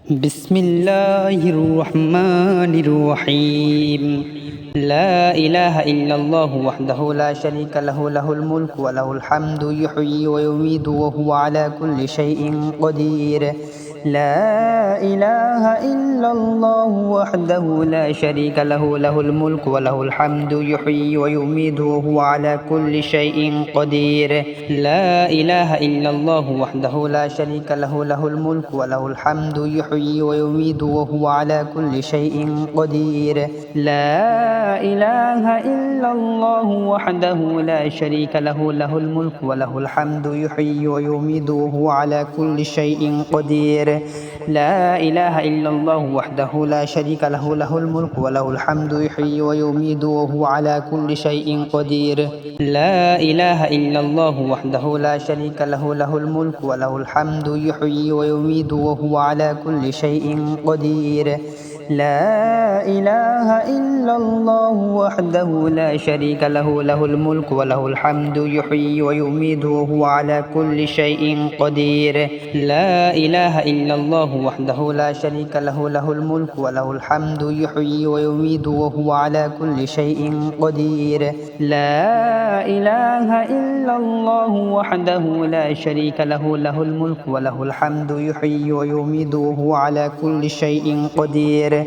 بسم الله الرحمن الرحيم. لا إله إلا الله وحده لا شريك له، له الملك وله الحمد، يحيي ويميت وهو على كل شيء قدير. لا إله إلا الله وحده لا شريك له، له الملك وله الحمد، يحيي ويميت وهو على كل شيء قدير. لا إله إلا الله وحده لا شريك له، له الملك وله الحمد، يحيي ويميت وهو على كل شيء قدير. لا إله إلا الله وحده لا شريك له، له الملك وله الحمد، يحيي ويميت وهو على كل شيء قدير. لا إله إلا الله وحده لا شريك له، له الملك وله الحمد، يحيي ويميت وهو على كل شيء قدير. لا إله إلا الله وحده لا شريك له، له الملك وله الحمد، يحيي ويميت وهو على كل شيء قدير. لا إله إلا الله وحده لا شريك له، له الملك وله الحمد، يحيي ويميت وهو على كل شيء قدير. لا إله إلا الله وحده لا شريك له، له الملك وله الحمد، يحيي ويميت وهو على كل شيء قدير. لا إله إلا الله وحده لا شريك له، له الملك وله الحمد، يحيي ويميت وهو على كل شيء قدير.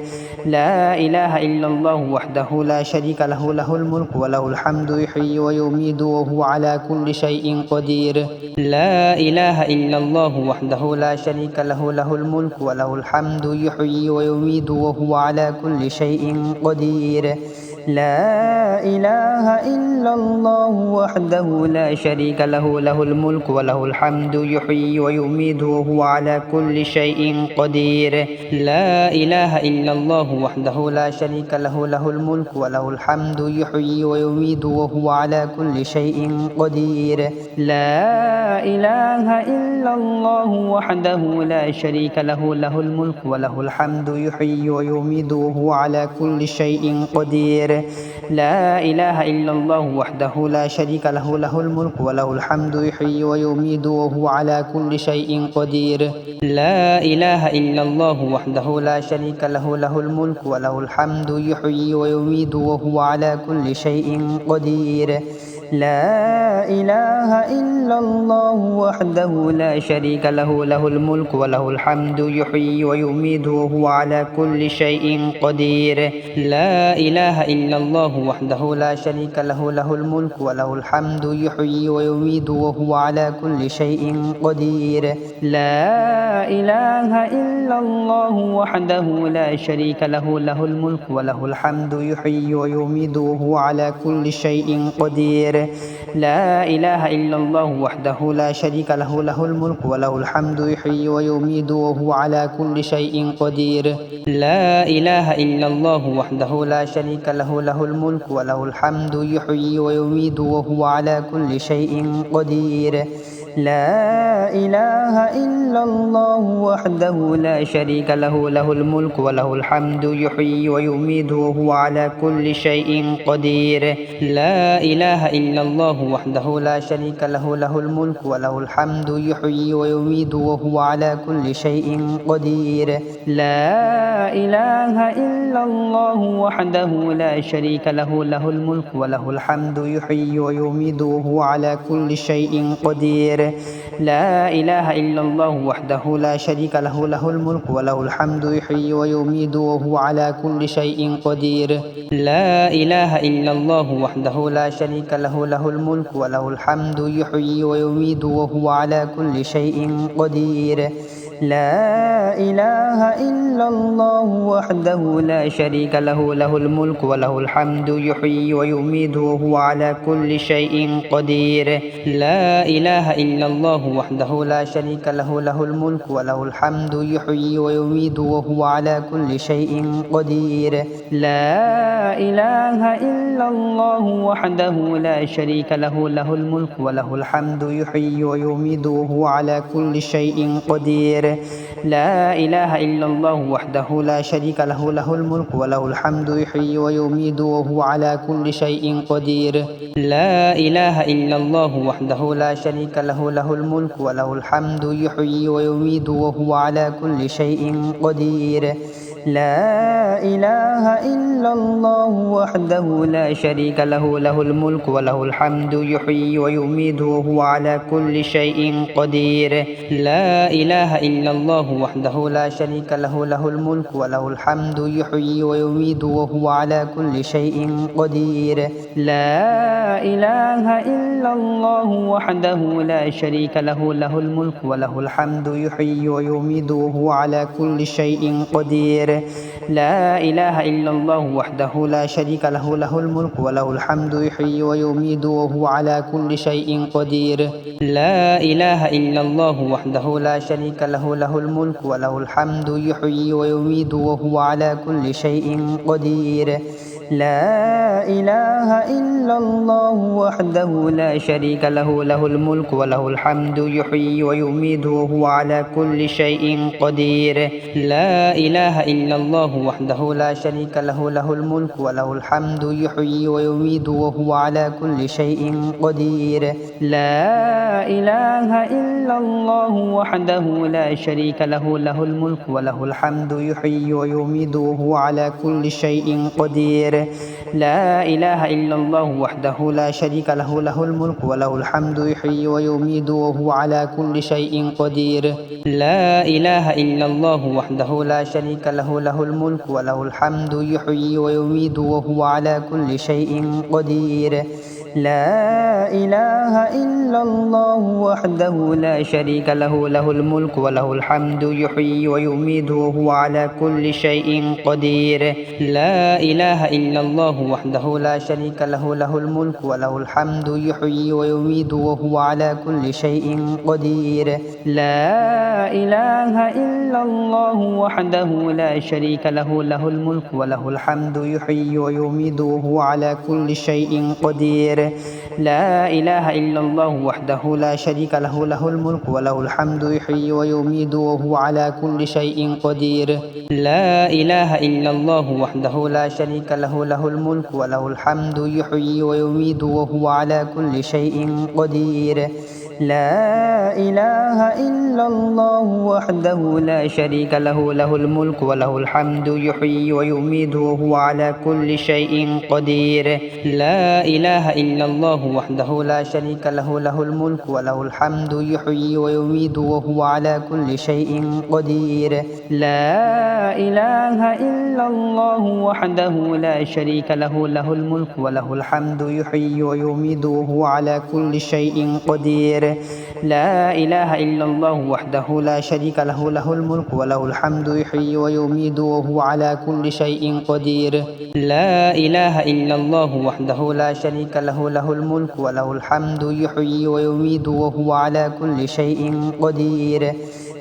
لا إله إلا الله وحده لا شريك له، له الملك وله الحمد، يحيي ويميت وهو على كل شيء قدير. لا إله إلا الله وحده لا شريك له، له الملك وله الحمد، يحيي ويميت وهو على كل شيء قدير. لا إله إلا الله وحده لا شريك له، له الملك وله الحمد، يحيي ويميت وهو على كل شيء قدير. لا إله إلا الله وحده لا شريك له، له الملك وله الحمد، يحيي ويميت وهو على كل شيء قدير. لا إله إلا الله وحده لا شريك له، له الملك وله الحمد، يحيي ويميت وهو على كل شيء قدير. لا إله إلا الله وحده لا شريك له، له الملك وله الحمد، يحيي ويميت وهو على كل شيء قدير. لا إله إلا الله وحده لا شريك له، له الملك وله الحمد، يحيي ويميت وهو على كل شيء قدير. لا إله إلا الله وحده لا شريك له، له الملك وله الحمد، يحيي ويميت وهو على كل شيء قدير. لا إله إلا الله وحده لا شريك له، له الملك وله الحمد، يحيي ويميت وهو على كل شيء قدير. لا إله إلا الله وحده لا شريك له، له الملك وله الحمد، يحيي ويميت وهو على كل شيء قدير. لا إله إلا الله وحده لا شريك له، له الملك وله الحمد، يحيي ويميت وهو على كل شيء قدير. لا إله إلا الله وحده لا شريك له، له الملك وله الحمد، يحيي ويميت وهو على كل شيء قدير. لا إله إلا الله وحده لا شريك له، له الملك وله الحمد، يحيي ويميت وهو على كل شيء قدير. لا إله إلا الله وحده لا شريك له، له الملك وله الحمد، يحيي ويميت وهو على كل شيء قدير. لا إله إلا الله وحده لا شريك له، له الملك وله الحمد، يحيي ويميت وهو على كل شيء قدير. لا إله إلا الله وحده لا شريك له، له الملك وله الحمد، يحيي ويميت وهو على كل شيء قدير. لا إله إلا الله وحده لا شريك له، له الملك وله الحمد، يحيي ويميت وهو على كل شيء قدير. لا إله إلا الله وحده لا شريك له، له الملك وله الحمد، يحيي ويميت وهو على كل شيء قدير. لا إله إلا الله وحده لا شريك له، له الملك وله الحمد، يحيي ويميت وهو على كل شيء قدير. لا إله إلا الله وحده لا شريك له، له الملك وله الحمد، يحيي ويميت وهو على كل شيء قدير. قدير لا إله إلا الله وحده لا شريك له له الملك وله الحمد يحيي ويميت وهو على كل شيء قدير لا إله إلا الله وحده لا شريك له له الملك وله الحمد يحيي ويميت وهو على كل شيء قدير لا إله إلا الله وحده لا شريك له له الملك وله الحمد يحيي ويميت وهو على كل شيء قدير لا إله إلا الله وحده لا شريك له له الملك وله الحمد يحيي ويميت وهو على كل شيء قدير لا إله إلا الله وحده لا شريك له له الملك وله الحمد يحيي ويميت وهو على كل شيء قدير لا إله إلا الله وحده لا شريك له له الملك وله الحمد يحيي ويميت وهو على كل شيء قدير لا إله إلا الله وحده لا شريك له له الملك وله الحمد يحيي ويميت وهو على كل شيء قدير لا إله إلا الله وحده لا شريك له له الملك وله الحمد يحيي ويميت وهو على كل شيء قدير لا إله إلا الله وحده لا شريك له له الملك وله الحمد يحيي ويميت وهو على كل شيء قدير لا إله إلا الله وحده لا شريك له له الملك وله الحمد يحيي ويميت وهو على كل شيء قدير لا إله إلا الله وحده لا شريك له له الملك وله الحمد يحيي ويميت وهو على كل شيء قدير لا إله إلا الله وحده لا شريك له له الملك وله الحمد يحيي ويميت وهو على كل شيء قدير لا إله إلا الله وحده لا شريك له له الملك وله الحمد يحيي ويميت وهو على كل شيء قدير لا إله إلا الله وحده لا شريك له له الملك وله الحمد يحيي ويميت وهو على كل شيء قدير لا إله إلا الله وحده لا شريك له له الملك وله الحمد يحيي ويميت وهو على كل شيء قدير لا إله إلا الله وحده لا شريك له له الملك وله الحمد يحيي ويميت وهو على كل شيء قدير لا إله إلا الله وحده لا شريك له له الملك وله الحمد يحيي ويميت وهو على كل شيء قدير لا إله إلا الله وحده لا شريك له له الملك وله الحمد يحيي ويميت وهو على كل شيء قدير لا إله إلا الله وحده لا شريك له له الملك وله الحمد يحيي ويميت وهو على كل شيء قدير لا إله إلا الله وحده لا شريك له له الملك وله الحمد يحيي ويميت وهو على كل شيء قدير لا إله إلا الله وحده لا شريك له له الملك وله الحمد يحيي ويميت وهو على كل شيء قدير لا إله إلا الله وحده لا شريك له له الملك وله الحمد يحيي ويميت وهو على كل شيء قدير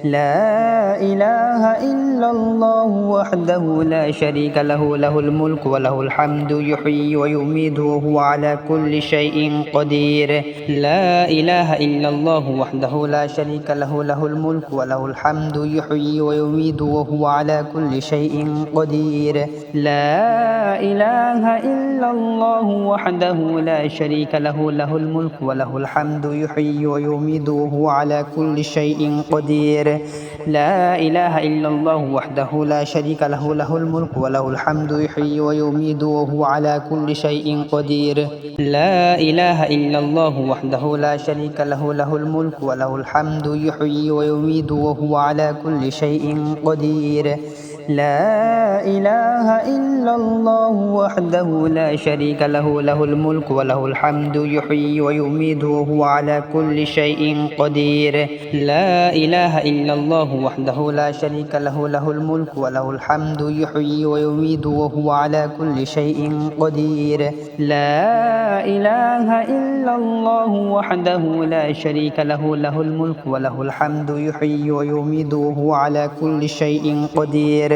لا إله إلا الله وحده لا شريك له له الملك وله الحمد يحيي ويميت وهو على كل شيء قدير لا إله إلا الله وحده لا شريك له له الملك وله الحمد يحيي ويميت وهو على كل شيء قدير لا إله إلا الله وحده لا شريك له له الملك وله الحمد يحيي ويميت وهو على كل شيء قدير لا إله إلا الله وحده لا شريك له له الملك وله الحمد يحيي ويميت وهو على كل شيء قدير لا إله إلا الله وحده لا شريك له له الملك وله الحمد يحيي ويميت وهو على كل شيء قدير لا إله إلا الله وحده لا شريك له له الملك وله الحمد يحيي ويميت وهو على كل شيء قدير لا إله إلا الله وحده لا شريك له له الملك وله الحمد يحيي ويميت وهو على كل شيء قدير لا إله إلا الله وحده لا شريك له له الملك وله الحمد يحيي ويميت وهو على كل شيء قدير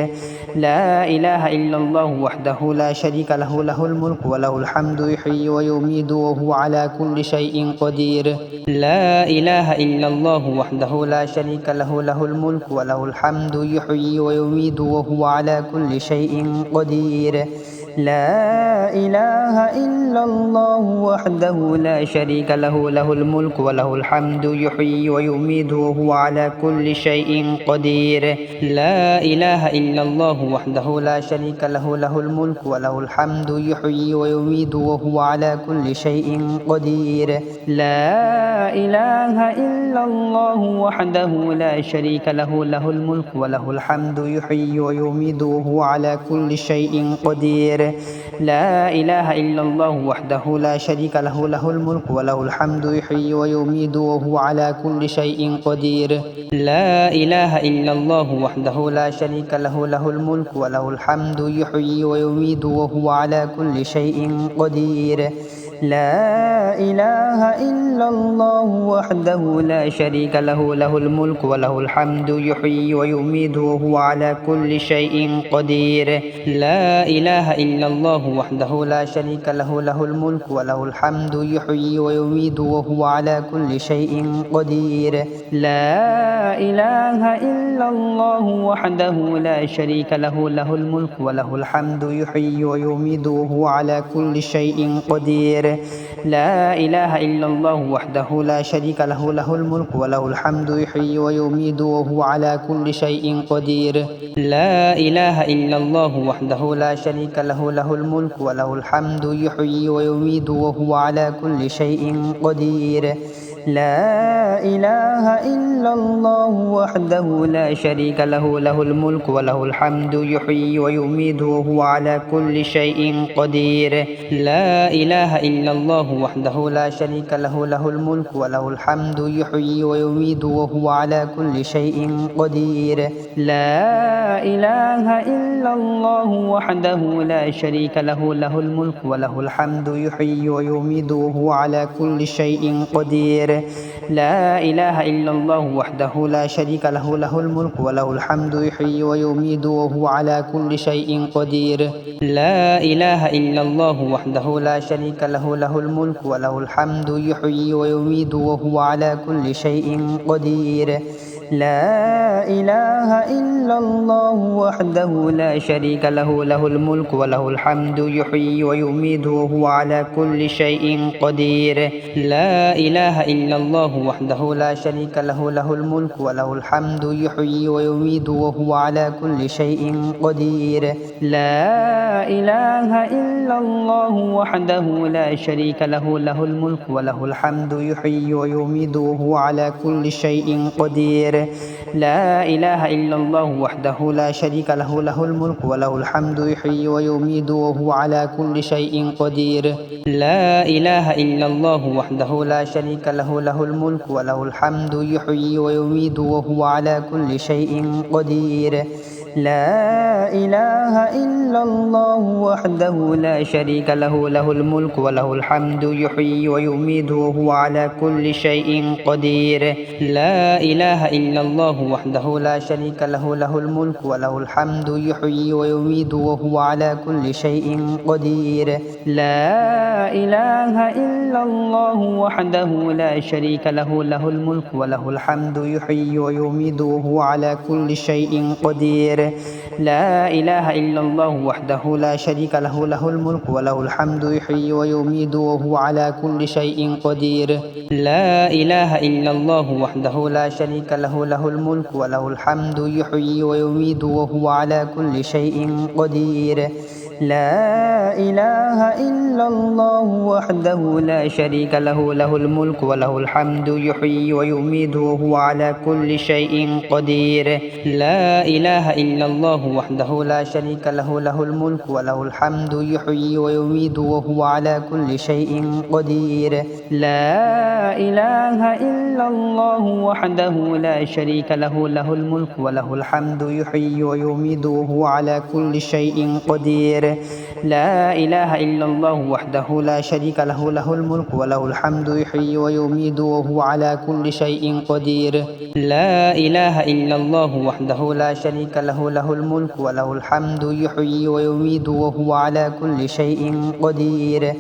لا إله إلا الله وحده لا شريك له له الملك وله الحمد يحيي ويميت وهو على كل شيء قدير لا إله إلا الله وحده لا شريك له له الملك وله الحمد يحيي ويميت وهو على كل شيء قدير. لا إله إلا الله وحده لا شريك له له الملك وله الحمد يحيي ويميت وهو على كل شيء قدير. لا إله إلا الله وحده لا شريك له له الملك وله الحمد يحيي ويميت وهو على كل شيء قدير. لا إله إلا الله وحده لا شريك له له الملك وله الحمد يحيي ويميت وهو على كل شيء قدير. لا إله إلا الله وحده لا شريك له له الملك وله الحمد يحيي ويميت وهو على كل شيء قدير. لا إله إلا الله وحده لا شريك له له الملك وله الحمد يحيي ويميت وهو على كل شيء قدير. لا إله إلا الله وحده لا شريك له له الملك وله الحمد يحيي ويميت وهو على كل شيء قدير. لا إله إلا الله وحده لا شريك له له الملك وله الحمد يحيي ويميت وهو على كل شيء قدير. لا إله إلا الله وحده لا شريك له له الملك وله الحمد يحيي ويميت وهو على كل شيء قدير. لا إله إلا الله وحده لا شريك له له الملك وله الحمد يحيي ويميت وهو على كل شيء قدير. لا إله إلا الله وحده لا شريك له له الملك وله الحمد يحيي ويميت وهو على كل شيء قدير. لا إله إلا الله وحده لا شريك له له الملك وله الحمد يحيي ويميت وهو على كل شيء قدير. لا إله إلا الله وحده لا شريك له له الملك وله الحمد يحيي ويميت وهو على كل شيء قدير. لا إله إلا الله وحده لا شريك له له الملك وله الحمد يحيي ويميت وهو على كل شيء قدير. لا إله إلا الله وحده لا شريك له له الملك وله الحمد يحيي ويميت وهو على كل شيء قدير. لا إله إلا الله وحده لا شريك له له الملك وله الحمد يحيي ويميت وهو على كل شيء قدير. لا إله إلا الله وحده لا شريك له له الملك وله الحمد يحيي ويميت وهو على كل شيء قدير. لا إله إلا الله وحده لا شريك له له الملك وله الحمد يحيي ويميت وهو على كل شيء قدير. لا إله إلا الله وحده لا شريك له له الملك وله الحمد يحيي ويميت وهو على كل شيء قدير. لا إله إلا الله وحده لا شريك له له الملك وله الحمد يحيي ويميت وهو على كل شيء قدير. لا إله إلا الله وحده لا شريك له له الملك وله الحمد يحيي ويميت وهو على كل شيء قدير. لا إله إلا الله وحده لا شريك له له الملك وله الحمد يحيي ويميت وهو على كل شيء قدير. لا إله إلا الله وحده لا شريك له له الملك وله الحمد يحيي ويميت وهو على كل شيء قدير. لا إله إلا الله وحده لا شريك له له الملك وله الحمد يحيي ويميت وهو على كل شيء قدير. لا إله إلا الله وحده لا شريك له له الملك وله الحمد يحيي ويميت وهو على كل شيء قدير. لا إله إلا الله وحده لا شريك له له الملك وله الحمد يحيي ويميت وهو على كل شيء قدير. لا إله إلا الله وحده لا شريك له له الملك وله الحمد يحيي ويميت وهو على كل شيء قدير. لا إله إلا الله وحده لا شريك له له الملك وله الحمد يحيي ويميت وهو على كل شيء قدير. لا إله إلا الله وحده لا شريك له له الملك وله الحمد يحيي ويميت وهو على كل شيء قدير. لا إله إلا الله وحده لا شريك له له الملك وله الحمد يحيي ويميت وهو على كل شيء قدير. لا إله إلا الله وحده لا شريك له له الملك وله الحمد يحيي ويميت وهو على كل شيء قدير.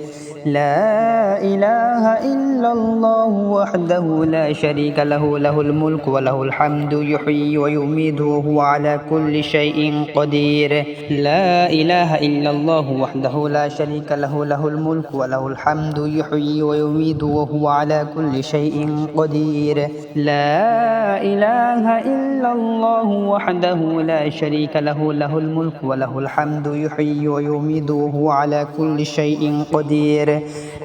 لا إله إلا الله وحده لا شريك له له الملك وله الحمد يحيي ويميت وهو على كل شيء قدير لا إله إلا الله وحده لا شريك له له الملك وله الحمد يحيي ويميت وهو على كل شيء قدير لا إله إلا الله وحده لا شريك له له الملك وله الحمد يحيي ويميت وهو على كل شيء قدير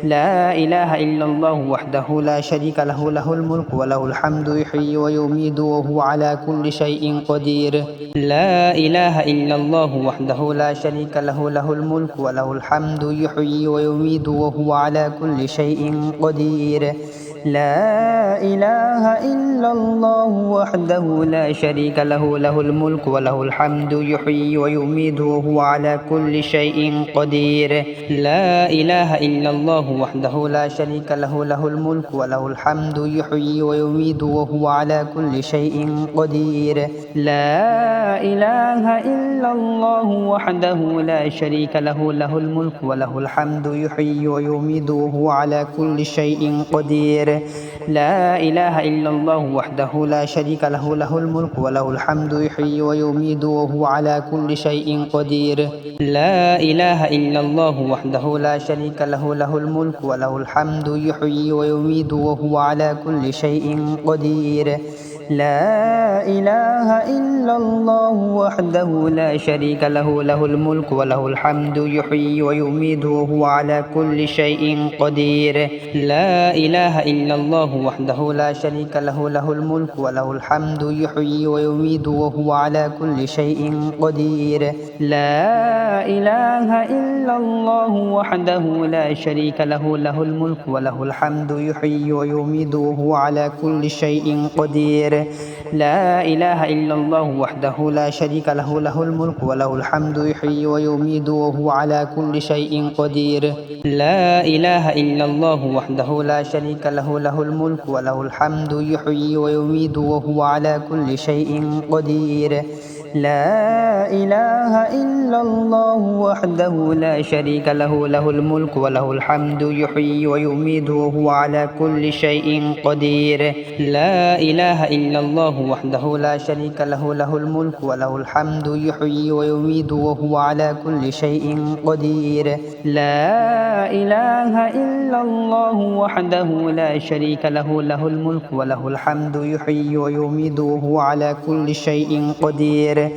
لا إله إلا الله وحده لا شريك له له الملك وله الحمد يحيي ويميت وهو على كل شيء قدير لا إله إلا الله وحده لا شريك له له الملك وله الحمد يحيي ويميت وهو على كل شيء قدير لا إله إلا الله وحده لا شريك له له الملك وله الحمد يحيي ويميت وهو على كل شيء قدير لا إله إلا الله وحده لا شريك له له الملك وله الحمد يحيي ويميت وهو على كل شيء قدير لا إله إلا الله وحده لا شريك له له الملك وله الحمد يحيي ويميت وهو على كل شيء قدير لا إله إلا الله وحده لا شريك له له الملك وله الحمد يحيي ويميت وهو على كل شيء قدير لا إله إلا الله وحده لا شريك له له الملك وله الحمد يحيي ويميت وهو على كل شيء قدير لا إله إلا الله وحده لا شريك له له الملك وله الحمد يحيي ويميت وهو على كل شيء قدير لا إله إلا الله وحده لا شريك له له الملك وله الحمد يحيي ويميت وهو على كل شيء قدير لا إله إلا الله وحده لا شريك له له الملك وله الحمد يحيي ويميت وهو على كل شيء قدير لا إله إلا الله وحده لا شريك له له الملك وله الحمد يحيي ويميت وهو على كل شيء قدير لا إله إلا الله وحده لا شريك له له الملك وله الحمد يحيي ويميت وهو على كل شيء قدير لا إله إلا الله وحده لا شريك له له الملك وله الحمد يحيي ويميت وهو على كل شيء قدير لا إله إلا الله وحده لا شريك له له الملك وله الحمد يحيي ويميت وهو على كل شيء قدير لا إله إلا الله وحده لا شريك له له الملك وله الحمد يحيي ويميت وهو على كل شيء قدير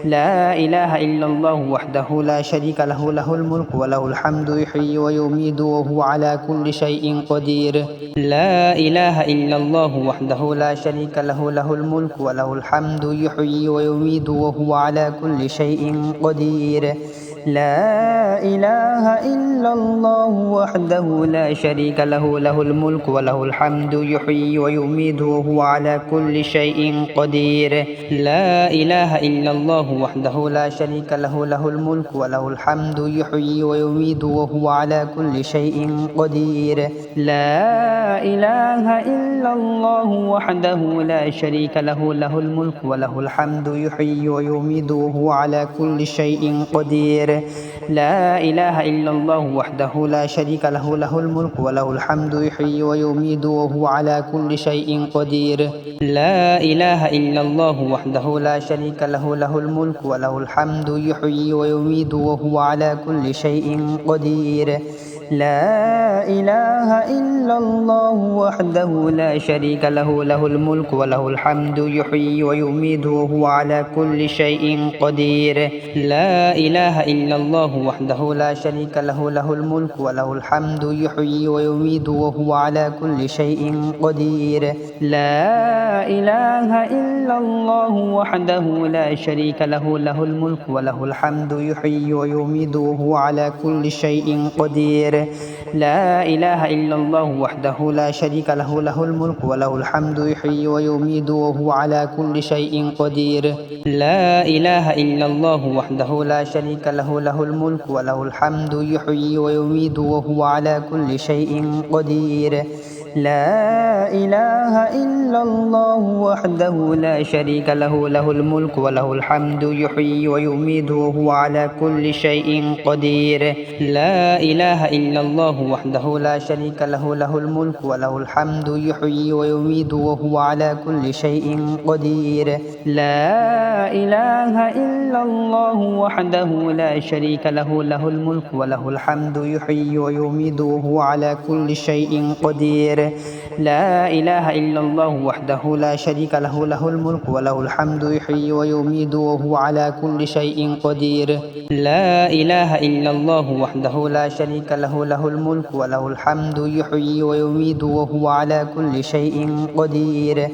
لا إله إلا الله وحده لا شريك له له الملك وله الحمد يحيي ويميت وهو على كل شيء قدير لا إله إلا الله وحده لا شريك له له الملك وله الحمد يحيي ويميت وهو على كل شيء قدير لا إله إلا الله وحده لا شريك له له الملك وله الحمد يحيي ويميت وهو على كل شيء قدير لا إله إلا الله وحده لا شريك له له الملك وله الحمد يحيي ويميت وهو على كل شيء قدير لا إله إلا الله وحده لا شريك له له الملك وله الحمد يحيي ويميت وهو على كل شيء قدير لا إله إلا الله وحده لا شريك له له الملك وله الحمد يحيي ويميت وهو على كل شيء قدير لا إله إلا الله وحده لا شريك له له الملك وله الحمد يحيي ويميت وهو على كل شيء قدير لا إله إلا الله وحده لا شريك له له الملك وله الحمد يحيي ويميت وهو على كل شيء قدير لا إله إلا الله وحده لا شريك له له الملك وله الحمد يحيي ويميت وهو على كل شيء قدير لا إله إلا الله وحده لا شريك له له الملك وله الحمد يحيي ويميت وهو على كل شيء قدير لا إله إلا الله وحده لا شريك له له الملك وله الحمد يحيي ويميت وهو على كل شيء قدير لا إله إلا الله وحده لا شريك له له الملك وله الحمد يحيي ويميت وهو على كل شيء قدير لا إله إلا الله وحده لا شريك له له الملك وله الحمد يحيي ويميت وهو على كل شيء قدير لا إله إلا الله وحده لا شريك له له الملك وله الحمد يحيي ويميت وهو على كل شيء قدير لا إله إلا الله وحده لا شريك له له الملك وله الحمد يحيي ويميت وهو على كل شيء قدير لا إله إلا الله وحده لا شريك له له الملك وله الحمد يحيي ويميت وهو على كل شيء قدير لا إله إلا الله وحده لا شريك له له الملك وله الحمد يحيي ويميت وهو على كل شيء قدير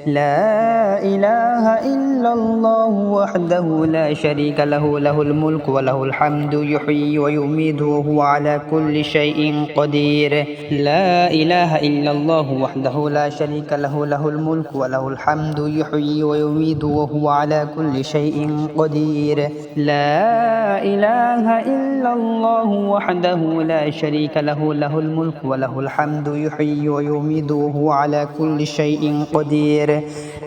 لا إله إلا الله وحده لا شريك له له الملك وله الحمد يحيي ويميت وهو على كل شيء قدير لا إله إلا الله وحده لا شريك له له الملك وله الحمد يحيي ويميت وهو على كل شيء قدير لا إله إلا الله وحده لا شريك له له الملك وله الحمد يحيي ويميت وهو على كل شيء قدير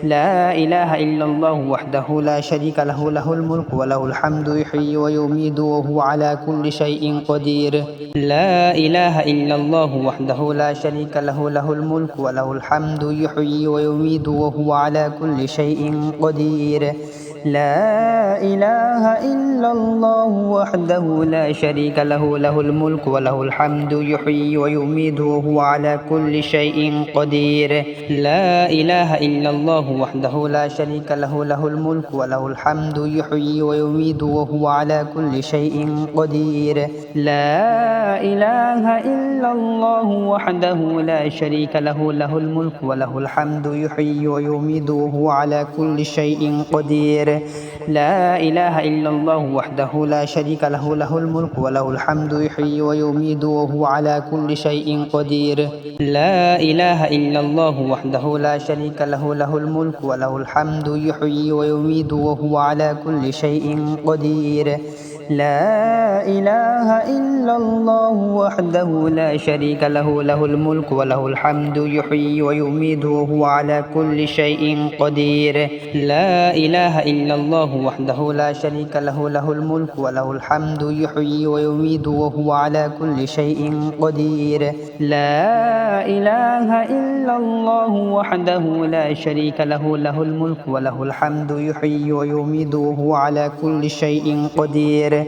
لا إله إلا الله وحده لا شريك له له الملك وله الحمد يحيي ويميت وهو على كل شيء قدير لا إله إلا الله وحده لا شريك له له الملك وله الحمد يحيي ويميت وهو على كل شيء قدير لا إله إلا الله وحده لا شريك له له الملك وله الحمد يحيي ويميت وهو على كل شيء قدير لا إله إلا الله وحده لا شريك له له الملك وله الحمد يحيي ويميت وهو على كل شيء قدير لا إله إلا الله وحده لا شريك له له الملك وله الحمد يحيي ويميت وهو على كل شيء قدير لا إله إلا الله وحده لا شريك له له الملك وله الحمد يحيي ويميت وهو على كل شيء قدير لا إله إلا الله وحده لا شريك له له الملك وله الحمد يحيي ويميت وهو على كل شيء قدير لا إله إلا الله وحده لا شريك له له الملك وله الحمد يحيي ويميت وهو على كل شيء قدير لا إله إلا الله وحده لا شريك له له الملك وله الحمد يحيي ويميت وهو على كل شيء قدير لا إله إلا الله وحده لا شريك له له الملك وله الحمد يحيي ويميت وهو على كل شيء قدير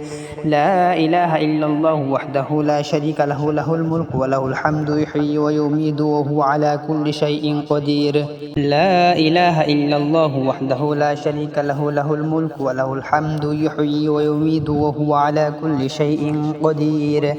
لا إله إلا الله وحده لا شريك له له الملك وله الحمد يحيي ويميت وهو على كل شيء قدير لا إله إلا الله وحده لا شريك له له الملك وله الحمد يحيي ويميت وهو على كل شيء قدير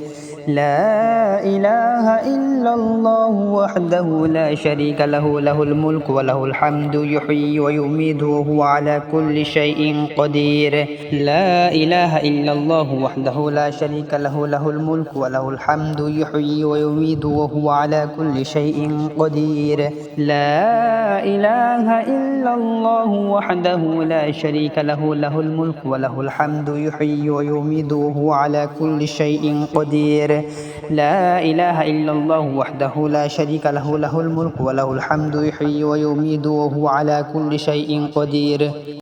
لا إله إلا الله وحده لا شريك له له الملك وله الحمد يحيي ويميت وهو على كل شيء قدير لا إله إلا الله وحده لا شريك له له الملك وله الحمد يحيي ويميت وهو على كل شيء قدير لا إله إلا الله وحده لا شريك له له الملك وله الحمد يحيي ويميت وهو على كل شيء قدير لا إله إلا الله وحده لا شريك له له الملك وله الحمد يحيي ويميت وهو على كل شيء قدير